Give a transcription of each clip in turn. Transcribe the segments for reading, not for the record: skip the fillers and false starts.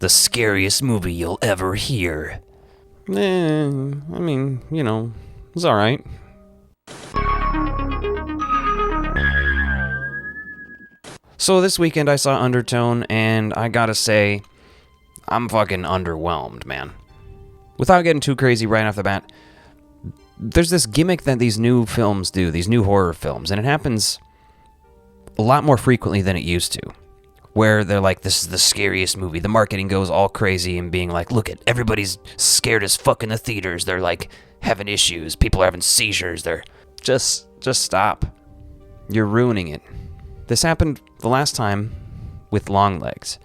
The scariest movie you'll ever hear. It's alright. So this weekend I saw Undertone, and I gotta say, I'm fucking underwhelmed, man. Without getting too crazy right off the bat, there's this gimmick that these new films do, these new horror films, and it happens a lot more frequently than it used to, where they're like, this is the scariest movie. The marketing goes all crazy and being like, look at, everybody's scared as fuck in the theaters. They're like having issues. People are having seizures. They're just stop. You're ruining it. This happened the last time with Longlegs.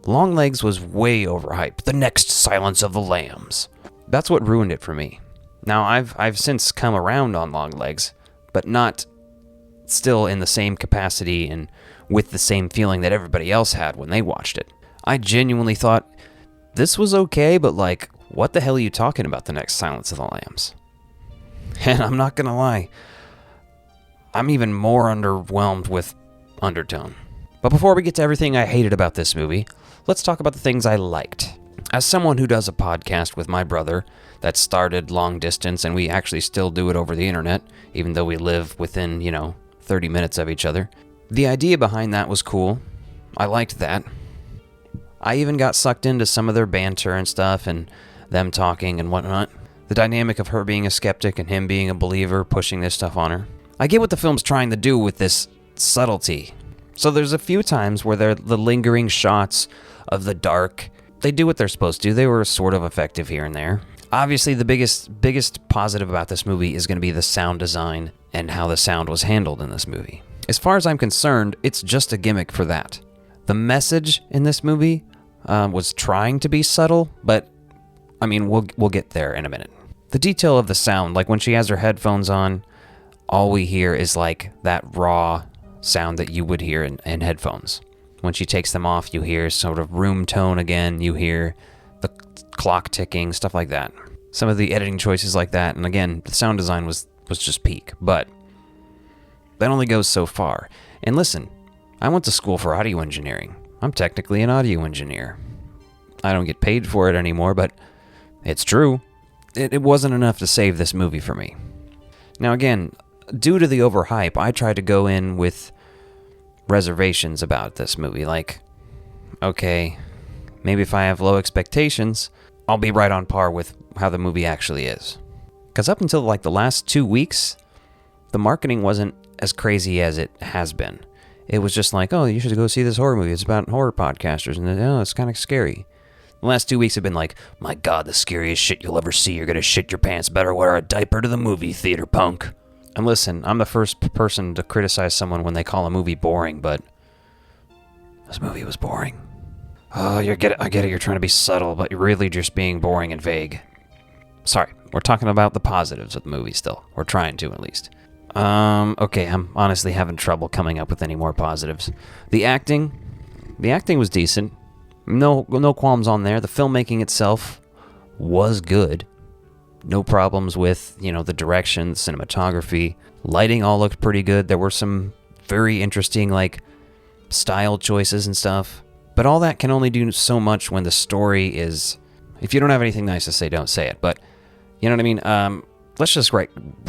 Longlegs was way overhyped. The next Silence of the Lambs. That's what ruined it for me. Now, I've since come around on Longlegs, but not still in the same capacity and with the same feeling that everybody else had when they watched it. I genuinely thought, this was okay, but like, what the hell are you talking about, the next Silence of the Lambs? And I'm not gonna lie, I'm even more underwhelmed with Undertone. But before we get to everything I hated about this movie, let's talk about the things I liked. As someone who does a podcast with my brother that started long distance, and we actually still do it over the internet, even though we live within, 30 minutes of each other, the idea behind that was cool. I liked that. I even got sucked into some of their banter and stuff, and them talking and whatnot. The dynamic of her being a skeptic and him being a believer, pushing this stuff on her. I get what the film's trying to do with this subtlety. So there's a few times where they're the lingering shots of the dark. They do what they're supposed to. They were sort of effective here and there. Obviously, the biggest positive about this movie is going to be the sound design and how the sound was handled in this movie. As far as I'm concerned, it's just a gimmick for that. The message in this movie was trying to be subtle, but we'll get there in a minute. The detail of the sound, like when she has her headphones on, all we hear is like that raw sound that you would hear in headphones. When she takes them off, you hear sort of room tone again, you hear the clock ticking, stuff like that. Some of the editing choices like that, and again, the sound design was just peak, but that only goes so far. And listen, I went to school for audio engineering. I'm technically an audio engineer. I don't get paid for it anymore, but it's true. It wasn't enough to save this movie for me. Now again, due to the overhype, I tried to go in with reservations about this movie. Like, okay, maybe if I have low expectations, I'll be right on par with how the movie actually is. Because up until like the last 2 weeks, the marketing wasn't as crazy as it has been. It was just like, oh, you should go see this horror movie. It's about horror podcasters, and it's kind of scary. The last 2 weeks have been like, my God, the scariest shit you'll ever see. You're gonna shit your pants. Better wear a diaper to the movie theater, punk. And listen, I'm the first person to criticize someone when they call a movie boring, but this movie was boring. Oh, I get it, you're trying to be subtle, but you're really just being boring and vague. Sorry, we're talking about the positives of the movie still. We're trying to, at least. Okay, I'm honestly having trouble coming up with any more positives. The acting was decent. No qualms on there. The filmmaking itself was good. No problems with, the direction, cinematography. Lighting all looked pretty good. There were some very interesting, style choices and stuff. But all that can only do so much when the story is... If you don't have anything nice to say, don't say it. But, you know what I mean? Let's just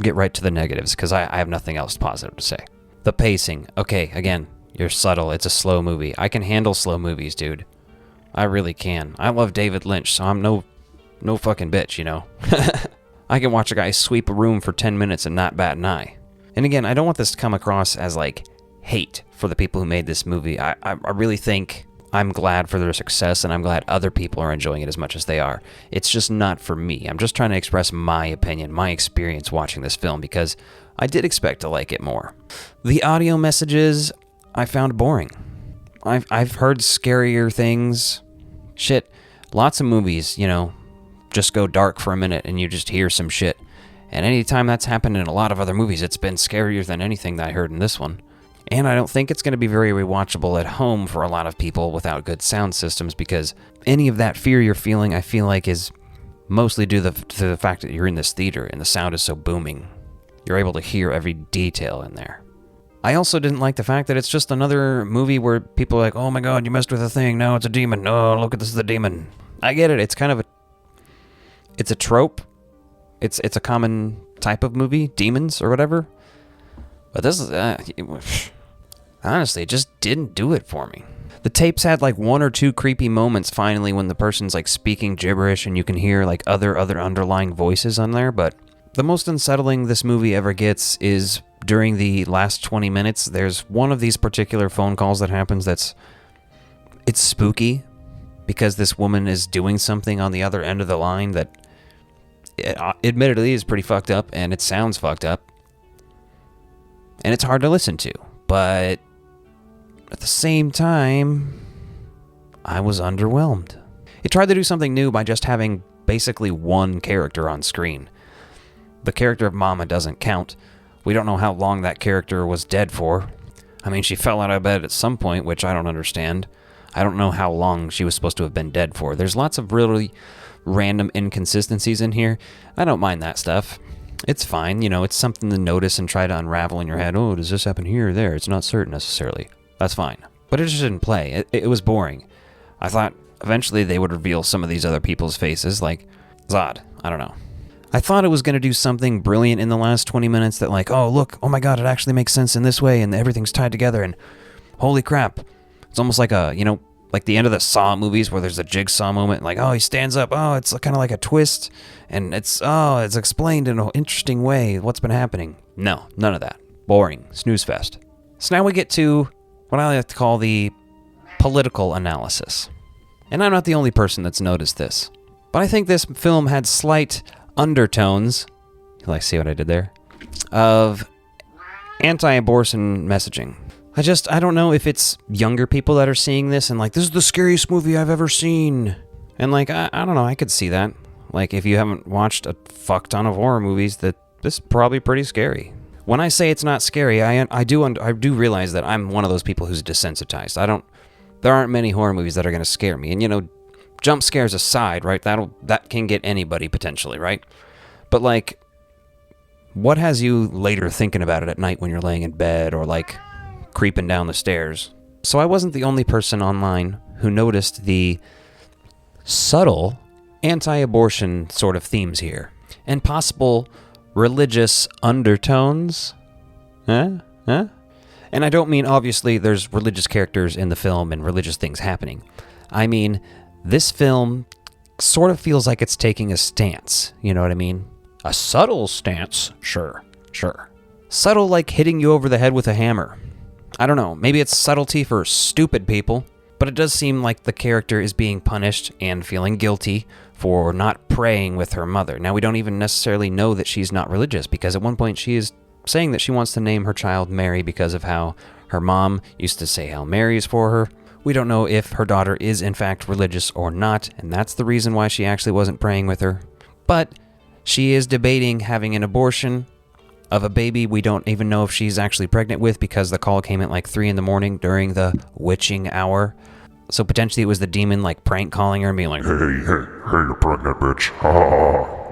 get right to the negatives, because I have nothing else positive to say. The pacing. Okay, again, you're subtle. It's a slow movie. I can handle slow movies, dude. I really can. I love David Lynch, so I'm no fucking bitch, I can watch a guy sweep a room for 10 minutes and not bat an eye. And again, I don't want this to come across as, hate for the people who made this movie. I really think I'm glad for their success, and I'm glad other people are enjoying it as much as they are. It's just not for me. I'm just trying to express my opinion, my experience watching this film, because I did expect to like it more. The audio messages, I found boring. I've heard scarier things. Shit, lots of movies, just go dark for a minute and you just hear some shit. And anytime that's happened in a lot of other movies, it's been scarier than anything that I heard in this one. And I don't think it's going to be very rewatchable at home for a lot of people without good sound systems, because any of that fear you're feeling, I feel like, is mostly due to the fact that you're in this theater and the sound is so booming. You're able to hear every detail in there. I also didn't like the fact that it's just another movie where people are like, oh my god, you messed with a thing, now it's a demon. Oh, look at this, is a demon. I get it, it's kind of it's a trope. It's a common type of movie, demons or whatever. But this is, honestly, it just didn't do it for me. The tapes had like one or two creepy moments finally when the person's like speaking gibberish and you can hear like other underlying voices on there, but the most unsettling this movie ever gets is during the last 20 minutes. There's one of these particular phone calls that happens it's spooky because this woman is doing something on the other end of the line that admittedly is pretty fucked up, and it sounds fucked up, and it's hard to listen to, but at the same time, I was underwhelmed. It tried to do something new by just having basically one character on screen. The character of Mama doesn't count. We don't know how long that character was dead for. I mean, she fell out of bed at some point, which I don't understand. I don't know how long she was supposed to have been dead for. There's lots of really random inconsistencies in here. I don't mind that stuff. It's fine, it's something to notice and try to unravel in your head. Oh, does this happen here or there? It's not certain necessarily. That's fine. But it just didn't play. It was boring. I thought eventually they would reveal some of these other people's faces, like Zod. I don't know. I thought it was going to do something brilliant in the last 20 minutes that like, oh, look, oh my god, it actually makes sense in this way and everything's tied together and holy crap. It's almost like like the end of the Saw movies where there's a jigsaw moment, like, oh, he stands up, oh, it's kind of like a twist, and it's explained in an interesting way what's been happening. No, none of that. Boring. Snooze fest. So now we get to what I like to call the political analysis. And I'm not the only person that's noticed this, but I think this film had slight undertones, you like see what I did there, of anti-abortion messaging. I don't know if it's younger people that are seeing this and like, this is the scariest movie I've ever seen. And like, I don't know, I could see that. Like, if you haven't watched a fuck ton of horror movies, that this is probably pretty scary. When I say it's not scary, I do realize that I'm one of those people who's desensitized. There aren't many horror movies that are going to scare me. And jump scares aside, right? That can get anybody potentially, right? But like, what has you later thinking about it at night when you're laying in bed or like creeping down the stairs? So I wasn't the only person online who noticed the subtle anti-abortion sort of themes here and possible religious undertones. And I don't mean obviously there's religious characters in the film and religious things happening. I mean, this film sort of feels like it's taking a stance, you know what I mean? A subtle stance, sure. Subtle like hitting you over the head with a hammer. I don't know, maybe it's subtlety for stupid people, but it does seem like the character is being punished and feeling guilty for not praying with her mother. Now, we don't even necessarily know that she's not religious, because at one point she is saying that she wants to name her child Mary because of how her mom used to say Hail Marys for her. We don't know if her daughter is in fact religious or not, and that's the reason why she actually wasn't praying with her. But she is debating having an abortion of a baby we don't even know if she's actually pregnant with, because the call came at like 3 a.m. during the witching hour. So potentially it was the demon like prank calling her and being like, hey, you're pregnant, bitch.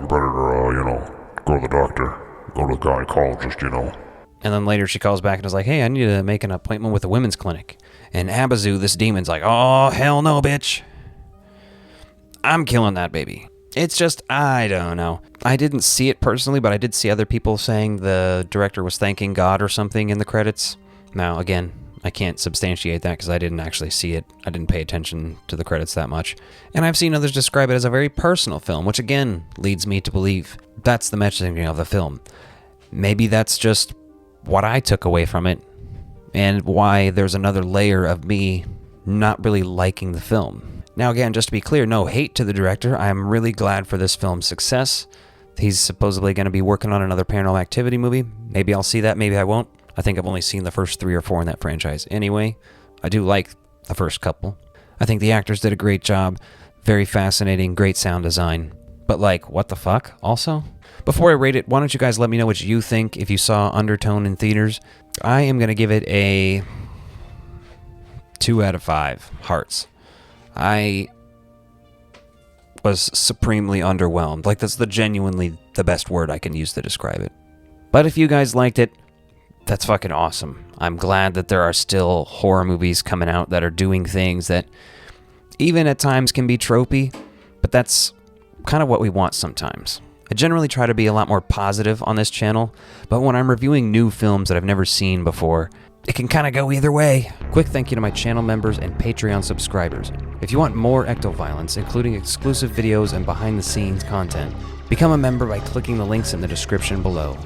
You better, go to the doctor. Go to the gynecologist, And then later she calls back and is like, hey, I need to make an appointment with a women's clinic. And Abazu, this demon's like, oh, hell no, bitch. I'm killing that baby. It's just, I don't know. I didn't see it personally, but I did see other people saying the director was thanking God or something in the credits. Now, again, I can't substantiate that because I didn't actually see it. I didn't pay attention to the credits that much. And I've seen others describe it as a very personal film, which again leads me to believe that's the messaging of the film. Maybe that's just what I took away from it, and why there's another layer of me not really liking the film. Now again, just to be clear, no hate to the director. I'm really glad for this film's success. He's supposedly going to be working on another Paranormal Activity movie. Maybe I'll see that, maybe I won't. I think I've only seen the first 3 or 4 in that franchise anyway. I do like the first couple. I think the actors did a great job. Very fascinating, great sound design. But like, what the fuck also? Before I rate it, why don't you guys let me know what you think if you saw Undertone in theaters. I am going to give it a 2 out of 5 hearts. I was supremely underwhelmed. Like, that's genuinely the best word I can use to describe it. But if you guys liked it, That's fucking awesome. I'm glad that there are still horror movies coming out that are doing things that even at times can be tropey, but that's kind of what we want sometimes. I generally try to be a lot more positive on this channel, but when I'm reviewing new films that I've never seen before, it can kind of go either way. Quick thank you to my channel members and Patreon subscribers. If you want more ectoviolence, including exclusive videos and behind-the-scenes content, become a member by clicking the links in the description below.